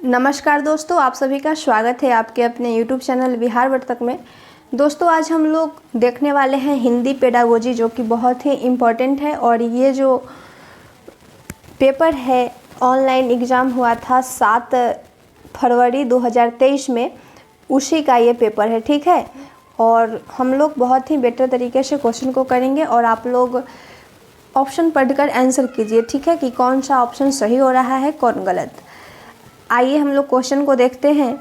नमस्कार दोस्तों, आप सभी का स्वागत है आपके अपने YouTube चैनल बिहार वर्तक में। दोस्तों, आज हम लोग देखने वाले हैं हिंदी पेडागोजी, जो कि बहुत ही इम्पोर्टेंट है। और ये जो पेपर है, ऑनलाइन एग्ज़ाम हुआ था 7 फरवरी 2023 में, उसी का ये पेपर है, ठीक है। और हम लोग बहुत ही बेटर तरीके से क्वेश्चन को करेंगे और आप लोग ऑप्शन पढ़कर आंसर कीजिए, ठीक है, कि कौन सा ऑप्शन सही हो रहा है, कौन गलत। आइए हम लोग क्वेश्चन को देखते हैं।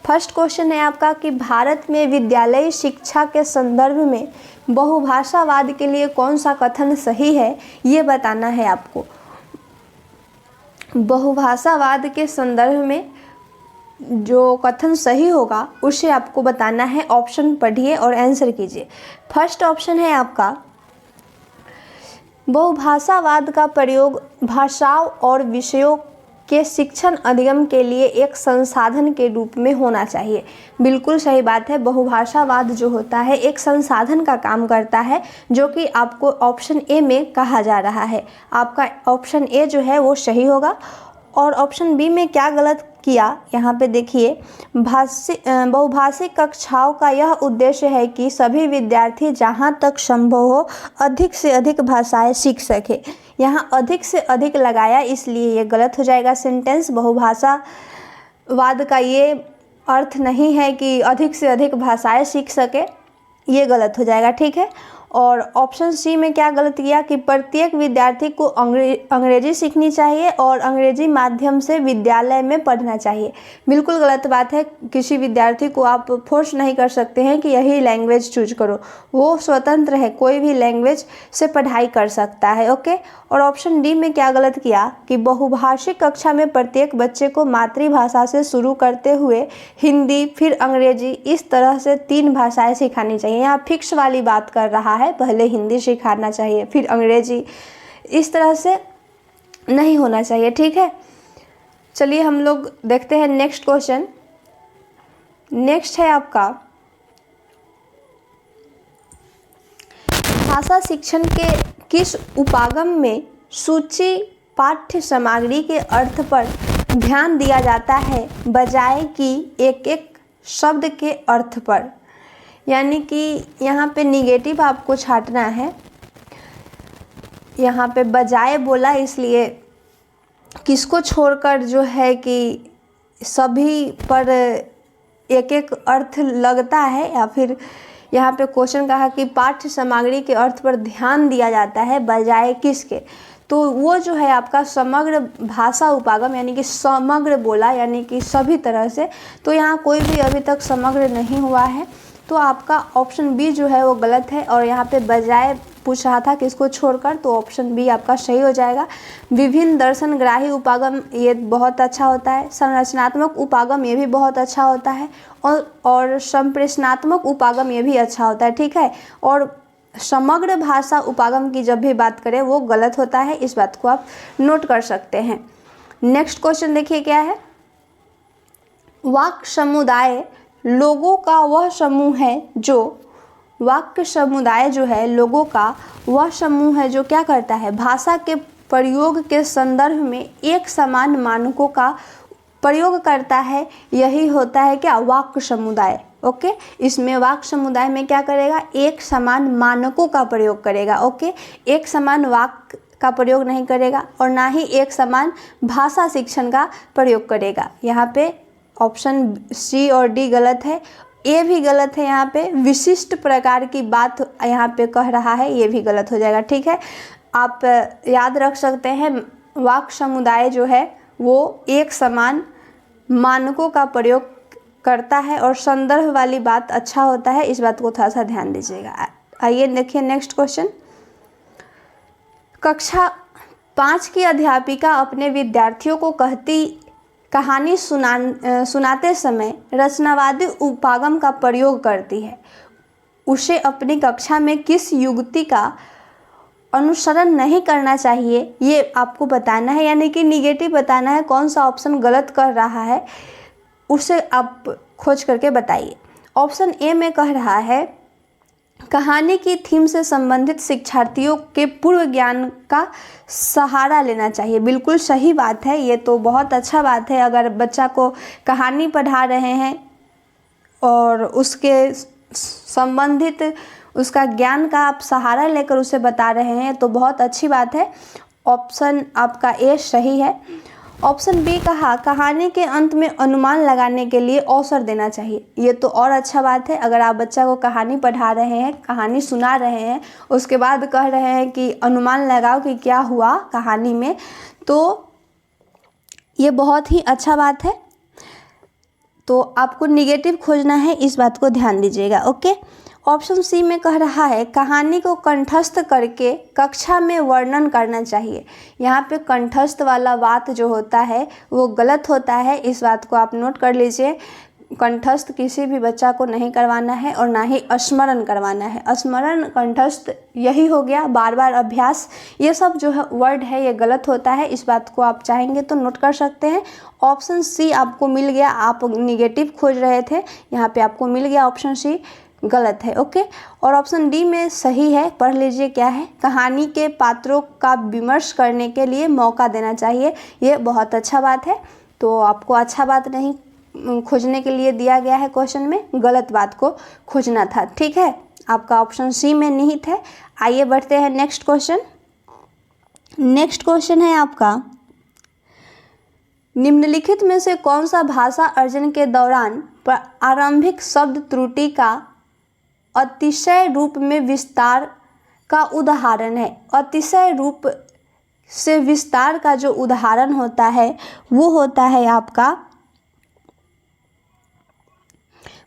फर्स्ट क्वेश्चन है आपका कि भारत में विद्यालयी शिक्षा के संदर्भ में बहुभाषावाद के लिए कौन सा कथन सही है, ये बताना है आपको। बहुभाषावाद के संदर्भ में जो कथन सही होगा उसे आपको बताना है। ऑप्शन पढ़िए और आंसर कीजिए। फर्स्ट ऑप्शन है आपका, बहुभाषावाद का प्रयोग भाषाओं और विषयों के शिक्षण अधिगम के लिए एक संसाधन के रूप में होना चाहिए। बिल्कुल सही बात है। बहुभाषावाद जो होता है एक संसाधन का काम करता है, जो कि आपको ऑप्शन ए में कहा जा रहा है। आपका ऑप्शन ए जो है वो सही होगा। और ऑप्शन बी में क्या गलत किया, यहाँ पे देखिए। बहुभाषिक कक्षाओं का यह उद्देश्य है कि सभी विद्यार्थी जहाँ तक संभव हो अधिक से अधिक भाषाएं सीख सके। यहाँ अधिक से अधिक लगाया, इसलिए ये गलत हो जाएगा सेंटेंस। बहुभाषावाद का ये अर्थ नहीं है कि अधिक से अधिक भाषाएं सीख सके, ये गलत हो जाएगा, ठीक है। और ऑप्शन सी में क्या गलत किया कि प्रत्येक विद्यार्थी को अंग्रेजी सीखनी चाहिए और अंग्रेजी माध्यम से विद्यालय में पढ़ना चाहिए। बिल्कुल गलत बात है। किसी विद्यार्थी को आप फोर्स नहीं कर सकते हैं कि यही लैंग्वेज चूज करो, वो स्वतंत्र है, कोई भी लैंग्वेज से पढ़ाई कर सकता है, ओके। और ऑप्शन डी में क्या गलत किया कि बहुभाषिक कक्षा में प्रत्येक बच्चे को मातृभाषा से शुरू करते हुए हिंदी, फिर अंग्रेजी, इस तरह से 3 भाषाएं सिखानी चाहिए। यहाँ फिक्स वाली बात कर रहा है, पहले हिंदी सिखाना चाहिए फिर अंग्रेजी, इस तरह से नहीं होना चाहिए, ठीक है। चलिए हम लोग देखते हैं नेक्स्ट क्वेश्चन। नेक्स्ट है आपका, भाषा शिक्षण के किस उपागम में सूची पाठ्य सामग्री के अर्थ पर ध्यान दिया जाता है, बजाय कि एक एक शब्द के अर्थ पर। यानी कि यहाँ पे निगेटिव आपको छांटना है। यहाँ पे बजाय बोला, इसलिए किसको छोड़कर जो है कि सभी पर एक एक अर्थ लगता है, या फिर यहाँ पे क्वेश्चन कहा कि पाठ्य सामग्री के अर्थ पर ध्यान दिया जाता है बजाय किसके, तो वो जो है आपका समग्र भाषा उपागम, यानी कि समग्र बोला, यानी कि सभी तरह से। तो यहाँ कोई भी अभी तक समग्र नहीं हुआ है, तो आपका ऑप्शन बी जो है वो गलत है। और यहाँ पे बजाय पूछ रहा था किसको छोड़कर, तो ऑप्शन बी आपका सही हो जाएगा। विभिन्न दर्शनग्राही उपागम, ये बहुत अच्छा होता है। संरचनात्मक उपागम, ये भी बहुत अच्छा होता है। और संप्रेषणात्मक उपागम, ये भी अच्छा होता है, ठीक है। और समग्र भाषा उपागम की जब भी बात करें वो गलत होता है, इस बात को आप नोट कर सकते हैं। नेक्स्ट क्वेश्चन देखिए क्या है। वाक् समुदाय लोगों का वह समूह है जो, वाक्य समुदाय जो है लोगों का वह समूह है जो क्या करता है, भाषा के प्रयोग के संदर्भ में एक समान मानकों का प्रयोग करता है। यही होता है क्या, वाक्य समुदाय, ओके। इसमें वाक्य समुदाय में क्या करेगा, एक समान मानकों का प्रयोग करेगा, ओके। एक समान वाक्य का प्रयोग नहीं करेगा और ना ही एक समान भाषा शिक्षण का प्रयोग करेगा। यहाँ पे ऑप्शन सी और डी गलत है, ए भी गलत है। यहाँ पे विशिष्ट प्रकार की बात यहाँ पे कह रहा है, ये भी गलत हो जाएगा, ठीक है। आप याद रख सकते हैं, वाक्य समुदाय जो है वो एक समान मानकों का प्रयोग करता है और संदर्भ वाली बात अच्छा होता है, इस बात को थोड़ा सा ध्यान दीजिएगा। आइए देखिए नेक्स्ट क्वेश्चन। कक्षा 5 की अध्यापिका अपने विद्यार्थियों को कहानी सुनाते समय रचनावादी उपागम का प्रयोग करती है। उसे अपनी कक्षा में किस युक्ति का अनुसरण नहीं करना चाहिए, ये आपको बताना है। यानी कि निगेटिव बताना है, कौन सा ऑप्शन गलत कर रहा है उसे आप खोज करके बताइए। ऑप्शन ए में कह रहा है कहानी की थीम से संबंधित शिक्षार्थियों के पूर्व ज्ञान का सहारा लेना चाहिए। बिल्कुल सही बात है, ये तो बहुत अच्छा बात है। अगर बच्चा को कहानी पढ़ा रहे हैं और उसके संबंधित उसका ज्ञान का आप सहारा लेकर उसे बता रहे हैं तो बहुत अच्छी बात है। ऑप्शन आपका ए सही है। ऑप्शन बी कहा कहानी के अंत में अनुमान लगाने के लिए अवसर देना चाहिए। ये तो और अच्छा बात है। अगर आप बच्चा को कहानी पढ़ा रहे हैं, कहानी सुना रहे हैं, उसके बाद कह रहे हैं कि अनुमान लगाओ कि क्या हुआ कहानी में, तो ये बहुत ही अच्छा बात है। तो आपको निगेटिव खोजना है, इस बात को ध्यान दीजिएगा। ओके, ऑप्शन सी में कह रहा है कहानी को कंठस्थ करके कक्षा में वर्णन करना चाहिए। यहाँ पे कंठस्थ वाला बात जो होता है वो गलत होता है, इस बात को आप नोट कर लीजिए। कंठस्थ किसी भी बच्चा को नहीं करवाना है और ना ही स्मरण करवाना है। स्मरण कंठस्थ यही हो गया, बार बार अभ्यास, ये सब जो है वर्ड है ये गलत होता है। इस बात को आप चाहेंगे तो नोट कर सकते हैं। ऑप्शन सी आपको मिल गया, आप निगेटिव खोज रहे थे, यहाँ पे आपको मिल गया ऑप्शन सी गलत है। ओके, और ऑप्शन डी में सही है, पढ़ लीजिए क्या है। कहानी के पात्रों का विमर्श करने के लिए मौका देना चाहिए, ये बहुत अच्छा बात है। तो आपको अच्छा बात नहीं खोजने के लिए दिया गया है क्वेश्चन में, गलत बात को खोजना था। ठीक है, आपका ऑप्शन सी में निहित है। आइए बढ़ते हैं नेक्स्ट क्वेश्चन। नेक्स्ट क्वेश्चन है आपका, निम्नलिखित में से कौन सा भाषा अर्जन के दौरान आरंभिक शब्द त्रुटि का अतिशय रूप में विस्तार का उदाहरण है। अतिशय रूप से विस्तार का जो उदाहरण होता है वो होता है आपका,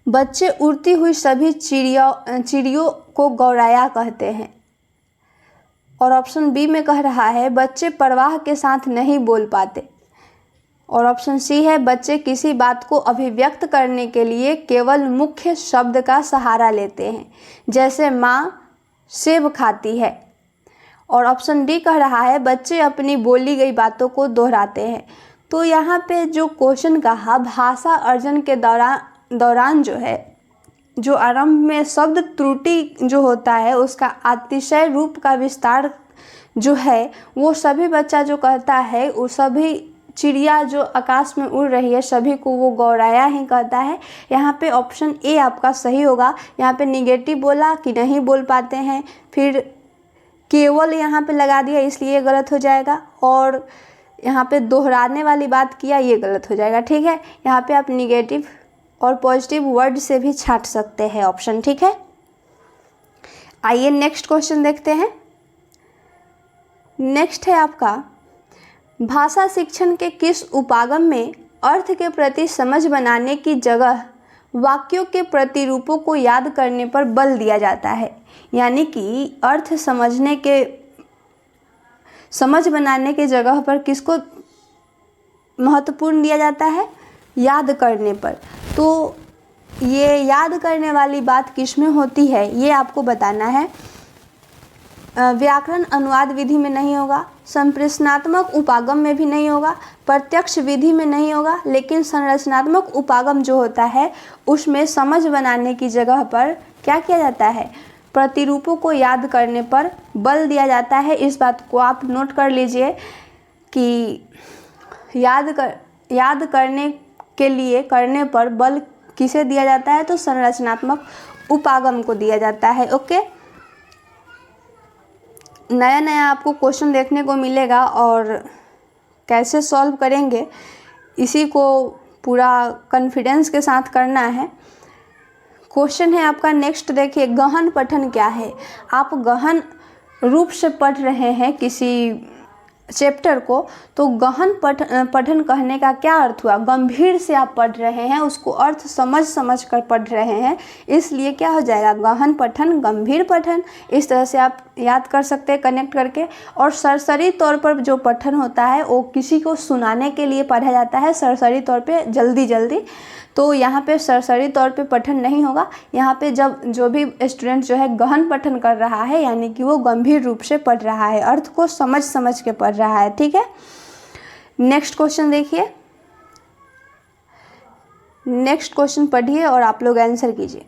बच्चे उड़ती हुई सभी चिड़ियों को गौराया कहते हैं। और ऑप्शन बी में कह रहा है बच्चे परवाह के साथ नहीं बोल पाते। और ऑप्शन सी है बच्चे किसी बात को अभिव्यक्त करने के लिए केवल मुख्य शब्द का सहारा लेते हैं, जैसे माँ सेब खाती है। और ऑप्शन डी कह रहा है बच्चे अपनी बोली गई बातों को दोहराते हैं। तो यहाँ पे जो क्वेश्चन कहा भाषा अर्जन के दौरान जो है, जो आरंभ में शब्द त्रुटि जो होता है उसका अतिशय रूप का विस्तार जो है वो सभी बच्चा जो कहता है, वो सभी चिड़िया जो आकाश में उड़ रही है सभी को वो गौराया ही कहता है। यहाँ पे ऑप्शन ए आपका सही होगा। यहाँ पे निगेटिव बोला कि नहीं बोल पाते हैं, फिर केवल यहाँ पे लगा दिया इसलिए गलत हो जाएगा, और यहाँ पे दोहराने वाली बात किया ये गलत हो जाएगा। ठीक है, यहाँ पे आप निगेटिव और पॉजिटिव वर्ड से भी छांट सकते हैं ऑप्शन। ठीक है, आइए नेक्स्ट क्वेश्चन देखते हैं। नेक्स्ट है आपका, भाषा शिक्षण के किस उपागम में अर्थ के प्रति समझ बनाने की जगह वाक्यों के प्रतिरूपों को याद करने पर बल दिया जाता है। यानी कि अर्थ समझ बनाने के जगह पर किसको महत्वपूर्ण दिया जाता है, याद करने पर। तो ये याद करने वाली बात किस में होती है ये आपको बताना है। व्याकरण अनुवाद विधि में नहीं होगा, संप्रेषणात्मक उपागम में भी नहीं होगा, प्रत्यक्ष विधि में नहीं होगा, लेकिन संरचनात्मक उपागम जो होता है उसमें समझ बनाने की जगह पर क्या किया जाता है, प्रतिरूपों को याद करने पर बल दिया जाता है। इस बात को आप नोट कर लीजिए कि याद करने के लिए करने पर बल किसे दिया जाता है, तो संरचनात्मक उपागम को दिया जाता है। ओके, नया नया आपको क्वेश्चन देखने को मिलेगा और कैसे सॉल्व करेंगे इसी को पूरा कॉन्फिडेंस के साथ करना है। क्वेश्चन है आपका नेक्स्ट, देखिए गहन पठन क्या है। आप गहन रूप से पढ़ रहे हैं किसी चैप्टर को, तो गहन पठन कहने का क्या अर्थ हुआ, गंभीर से आप पढ़ रहे हैं, उसको अर्थ समझ कर पढ़ रहे हैं, इसलिए क्या हो जाएगा गहन पठन, गंभीर पठन। इस तरह से आप याद कर सकते हैं कनेक्ट करके। और सरसरी तौर पर जो पठन होता है वो किसी को सुनाने के लिए पढ़ा जाता है, सरसरी तौर पे जल्दी। तो यहाँ पे सरसरी तौर पे पठन नहीं होगा। यहाँ पे जब जो भी स्टूडेंट जो है गहन पठन कर रहा है यानी कि वो गंभीर रूप से पढ़ रहा है, अर्थ को समझ के पढ़ रहा है। ठीक है, नेक्स्ट क्वेश्चन देखिए। नेक्स्ट क्वेश्चन पढ़िए और आप लोग आंसर कीजिए।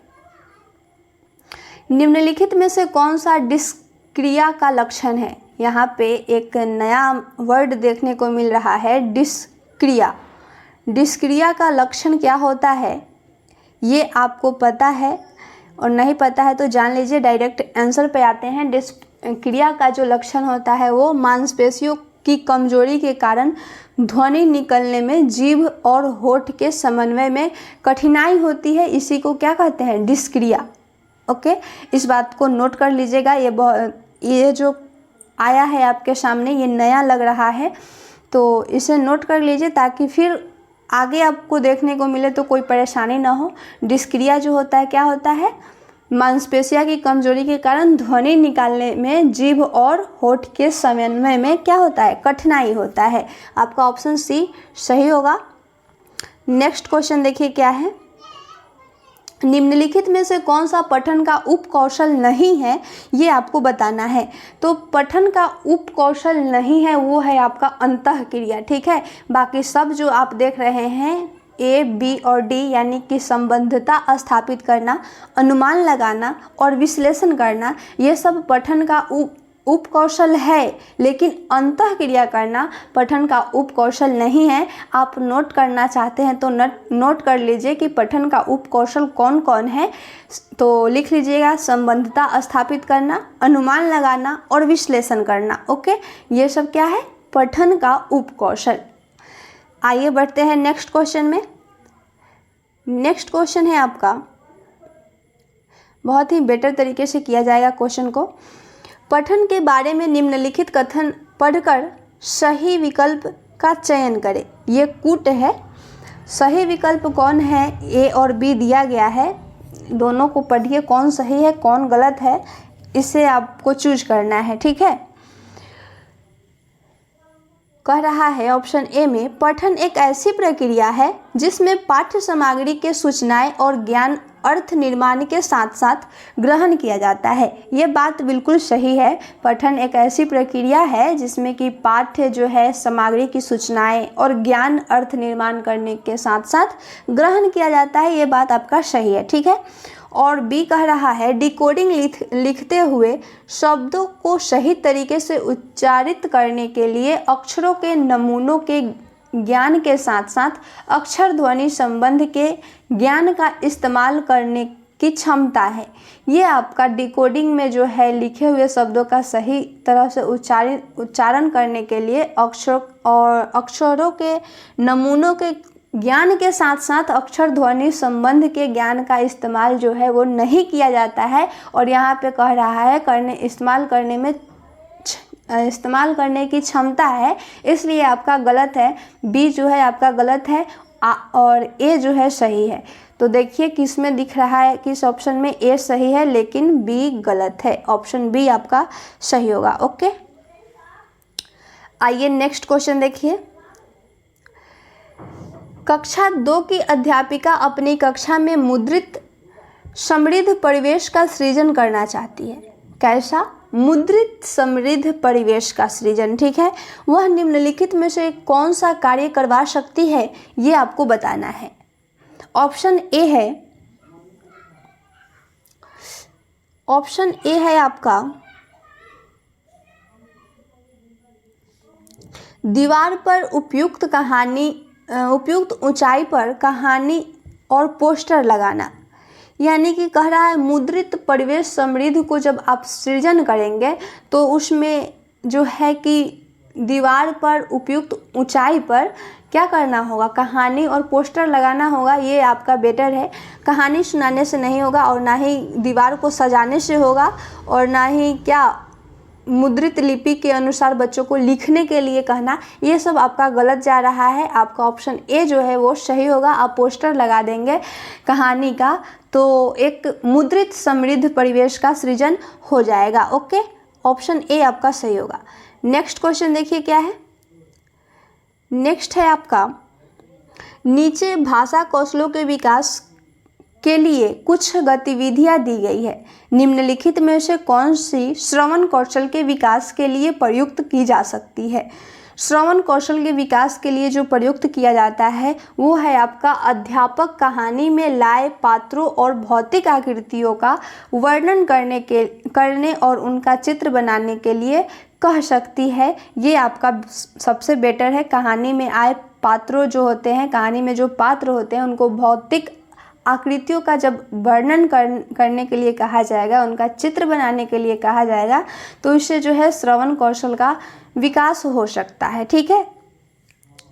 निम्नलिखित में से कौन सा डिस्क्रिया का लक्षण है? यहाँ पे एक नया वर्ड देखने को मिल रहा है, डिस्क्रिया। डिस्क्रिया का लक्षण क्या होता है ये आपको पता है, और नहीं पता है तो जान लीजिए। डायरेक्ट आंसर पे आते हैं। डिस्क्रिया का जो लक्षण होता है वो मांसपेशियों की कमजोरी के कारण ध्वनि निकलने में जीभ और होठ के समन्वय में कठिनाई होती है। इसी को क्या कहते हैं? डिस्क्रिया। ओके, इस बात को नोट कर लीजिएगा। ये जो आया है आपके सामने ये नया लग रहा है, तो इसे नोट कर लीजिए ताकि फिर आगे आपको देखने को मिले तो कोई परेशानी ना हो। डिस्क्रिया जो होता है क्या होता है? मांसपेशियों की कमजोरी के कारण ध्वनि निकालने में जीभ और होठ के समन्वय में क्या होता है? कठिनाई होता है। आपका ऑप्शन सी सही होगा। नेक्स्ट क्वेश्चन देखिए क्या है। निम्नलिखित में से कौन सा पठन का उपकौशल नहीं है ये आपको बताना है। तो पठन का उपकौशल नहीं है वो है आपका अंतःक्रिया। ठीक है, बाकी सब जो आप देख रहे हैं ए, बी और डी यानी कि संबंधता स्थापित करना, अनुमान लगाना और विश्लेषण करना, ये सब पठन का उपकौशल है, लेकिन अंतःक्रिया करना पठन का उपकौशल नहीं है। आप नोट करना चाहते हैं तो नोट कर लीजिए कि पठन का उपकौशल कौन कौन है। तो लिख लीजिएगा, संबंधता स्थापित करना, अनुमान लगाना और विश्लेषण करना। ओके, ये सब क्या है? पठन का उपकौशल। आइए बढ़ते हैं नेक्स्ट क्वेश्चन में। नेक्स्ट क्वेश्चन है आपका, बहुत ही बेटर तरीके से किया जाएगा क्वेश्चन को। पठन के बारे में निम्नलिखित कथन पढ़कर सही विकल्प का चयन करें। ये कूट है। सही विकल्प कौन है? ए और बी दिया गया है, दोनों को पढ़िए, कौन सही है कौन गलत है इसे आपको चूज करना है। ठीक है, कह रहा है ऑप्शन ए में, पठन एक ऐसी प्रक्रिया है जिसमें पाठ्य सामग्री के सूचनाएं और ज्ञान अर्थ निर्माण के साथ साथ ग्रहण किया जाता है। ये बात बिल्कुल सही है। पठन एक ऐसी प्रक्रिया है जिसमें कि पाठ्य जो है सामग्री की सूचनाएं और ज्ञान अर्थ निर्माण करने के साथ साथ ग्रहण किया जाता है। ये बात आपका सही है। ठीक है, और बी कह रहा है, डिकोडिंग लिखते हुए शब्दों को सही तरीके से उच्चारित करने के लिए अक्षरों के नमूनों के ज्ञान के साथ साथ अक्षर ध्वनि संबंध के ज्ञान का इस्तेमाल करने की क्षमता है। ये आपका डिकोडिंग में जो है लिखे हुए शब्दों का सही तरह से उच्चारण करने के लिए अक्षरों के नमूनों के ज्ञान के साथ साथ अक्षर ध्वनि संबंध के ज्ञान का इस्तेमाल जो है वो नहीं किया जाता है। और यहाँ पे कह रहा है इस्तेमाल करने की क्षमता है, इसलिए आपका गलत है। बी जो है आपका गलत है और ए जो है सही है। तो देखिए किस में दिख रहा है, किस ऑप्शन में ए सही है लेकिन बी गलत है। ऑप्शन बी आपका सही होगा। ओके, आइए नेक्स्ट क्वेश्चन देखिए। कक्षा 2 की अध्यापिका अपनी कक्षा में मुद्रित समृद्ध परिवेश का सृजन करना चाहती है। कैसा? मुद्रित समृद्ध परिवेश का सृजन। ठीक है, वह निम्नलिखित में से कौन सा कार्य करवा सकती है ये आपको बताना है। ऑप्शन ए है आपका, दीवार पर उपयुक्त ऊंचाई पर कहानी और पोस्टर लगाना। यानी कि कह रहा है मुद्रित परिवेश समृद्ध को जब आप सृजन करेंगे तो उसमें जो है कि दीवार पर उपयुक्त ऊंचाई पर क्या करना होगा? कहानी और पोस्टर लगाना होगा। ये आपका बेटर है। कहानी सुनाने से नहीं होगा और ना ही दीवार को सजाने से होगा और ना ही क्या मुद्रित लिपि के अनुसार बच्चों को लिखने के लिए कहना। ये सब आपका गलत जा रहा है। आपका ऑप्शन ए जो है वो सही होगा। आप पोस्टर लगा देंगे कहानी का तो एक मुद्रित समृद्ध परिवेश का सृजन हो जाएगा। ओके, ऑप्शन ए आपका सही होगा। नेक्स्ट क्वेश्चन देखिए क्या है। नेक्स्ट है आपका, नीचे भाषा कौशलों के विकास के लिए कुछ गतिविधियां दी गई है। निम्नलिखित में से कौन सी श्रवण कौशल के विकास के लिए प्रयुक्त की जा सकती है? श्रवण कौशल के विकास के लिए जो प्रयुक्त किया जाता है वो है आपका अध्यापक कहानी में लाए पात्रों और भौतिक आकृतियों का वर्णन करने और उनका चित्र बनाने के लिए कह सकती है। ये आपका सबसे बेटर है। कहानी में आए पात्रों जो होते हैं, कहानी में जो पात्र होते हैं, उनको भौतिक आकृतियों का जब वर्णन करने के लिए कहा जाएगा, उनका चित्र बनाने के लिए कहा जाएगा, तो इससे जो है श्रवण कौशल का विकास हो सकता है। ठीक है,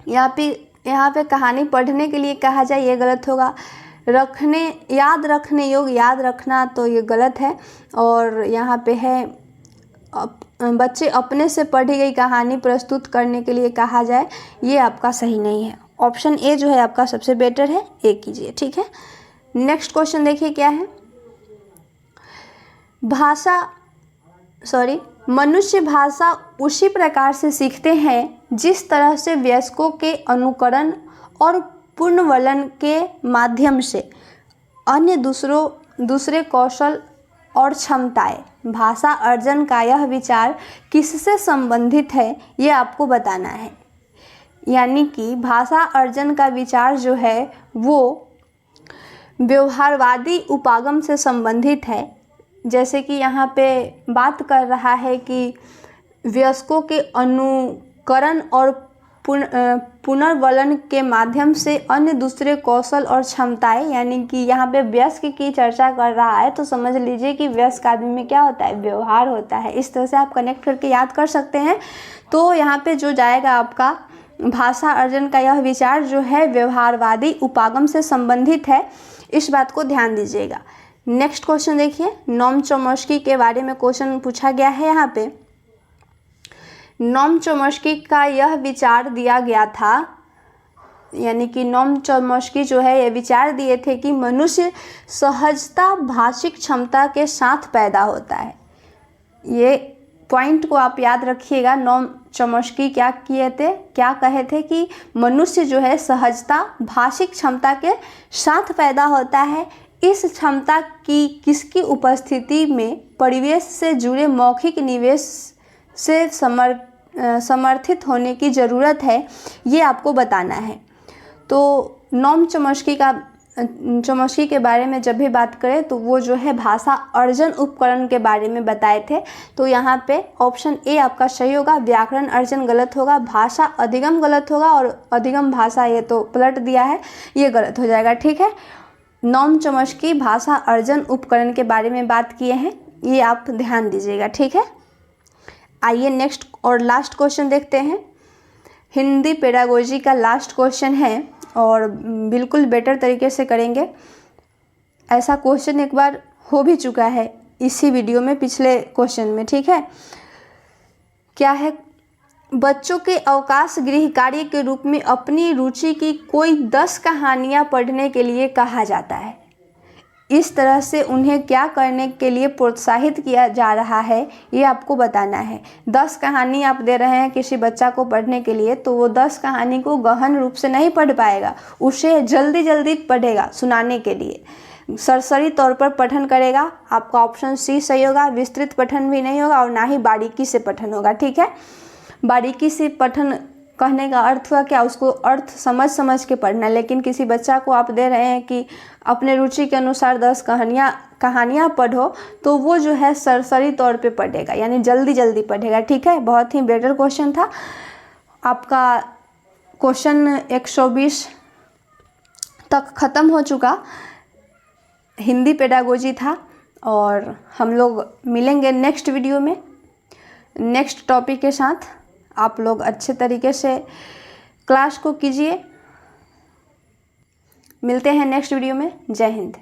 यहाँ पे कहानी पढ़ने के लिए कहा जाए ये गलत होगा। याद रखने योग्य, याद रखना, तो ये गलत है। और यहाँ पे है बच्चे अपने से पढ़ी गई कहानी प्रस्तुत करने के लिए कहा जाए, ये आपका सही नहीं है। ऑप्शन ए जो है आपका सबसे बेटर है, ए कीजिए। ठीक है, नेक्स्ट क्वेश्चन देखिए क्या है। मनुष्य भाषा उसी प्रकार से सीखते हैं जिस तरह से वयस्कों के अनुकरण और पुनर्वलन के माध्यम से अन्य दूसरे कौशल और क्षमताएं। भाषा अर्जन का यह विचार किससे संबंधित है, ये आपको बताना है। यानी कि भाषा अर्जन का विचार जो है वो व्यवहारवादी उपागम से संबंधित है। जैसे कि यहाँ पे बात कर रहा है कि वयस्कों के अनुकरण और पुनर्वलन के माध्यम से अन्य दूसरे कौशल और क्षमताएं, यानी कि यहाँ पे वयस्क की चर्चा कर रहा है, तो समझ लीजिए कि वयस्क आदमी में क्या होता है, व्यवहार होता है। इस तरह से आप कनेक्ट करके याद कर सकते हैं। तो यहाँ पे जो जाएगा आपका भाषा अर्जन का यह विचार जो है व्यवहारवादी उपागम से संबंधित है। इस बात को ध्यान दीजिएगा। नेक्स्ट क्वेश्चन देखिए, नोम चॉम्स्की के बारे में क्वेश्चन पूछा गया है। यहाँ पे नोम चॉम्स्की का यह विचार दिया गया था, यानी कि नोम चॉम्स्की जो है ये विचार दिए थे कि मनुष्य सहजता भाषिक क्षमता के साथ पैदा होता है। ये पॉइंट को आप याद रखिएगा। नोम चॉम्स्की क्या कहे थे कि मनुष्य जो है सहजता भाषिक क्षमता के साथ पैदा होता है। इस क्षमता की किसकी उपस्थिति में परिवेश से जुड़े मौखिक निवेश से समर्थित होने की ज़रूरत है, ये आपको बताना है। तो नोम चॉम्स्की के बारे में जब भी बात करें तो वो जो है भाषा अर्जन उपकरण के बारे में बताए थे। तो यहाँ पे ऑप्शन ए आपका सही होगा। व्याकरण अर्जन गलत होगा, भाषा अधिगम गलत होगा, और अधिगम भाषा ये तो पलट दिया है, ये गलत हो जाएगा। ठीक है, नोम चॉम्स्की भाषा अर्जन उपकरण के बारे में बात किए हैं, ये आप ध्यान दीजिएगा। ठीक है, आइए नेक्स्ट और लास्ट क्वेश्चन देखते हैं। हिंदी पेडागोजी का लास्ट क्वेश्चन है और बिल्कुल बेटर तरीके से करेंगे। ऐसा क्वेश्चन एक बार हो भी चुका है इसी वीडियो में, पिछले क्वेश्चन में। ठीक है, क्या है, बच्चों के अवकाश गृह कार्य के रूप में अपनी रुचि की कोई 10 कहानियाँ पढ़ने के लिए कहा जाता है। इस तरह से उन्हें क्या करने के लिए प्रोत्साहित किया जा रहा है, ये आपको बताना है। 10 कहानी आप दे रहे हैं किसी बच्चा को पढ़ने के लिए, तो वो 10 कहानी को गहन रूप से नहीं पढ़ पाएगा, उसे जल्दी जल्दी पढ़ेगा सुनाने के लिए, सरसरी तौर पर पठन करेगा। आपका ऑप्शन सी सही होगा। विस्तृत पठन भी नहीं होगा और ना ही बारीकी से पठन होगा। ठीक है, बारीकी से पठन कहने का अर्थ हुआ क्या, उसको अर्थ समझ के पढ़ना। लेकिन किसी बच्चा को आप दे रहे हैं कि अपने रुचि के अनुसार 10 कहानियाँ पढ़ो, तो वो जो है सरसरी तौर पे पढ़ेगा, यानी जल्दी जल्दी पढ़ेगा। ठीक है, बहुत ही बेटर क्वेश्चन था आपका। क्वेश्चन 120 तक ख़त्म हो चुका, हिंदी पेडागोजी था। और हम लोग मिलेंगे नेक्स्ट वीडियो में नेक्स्ट टॉपिक के साथ। आप लोग अच्छे तरीके से क्लास को कीजिए। मिलते हैं नेक्स्ट वीडियो में। जय हिंद।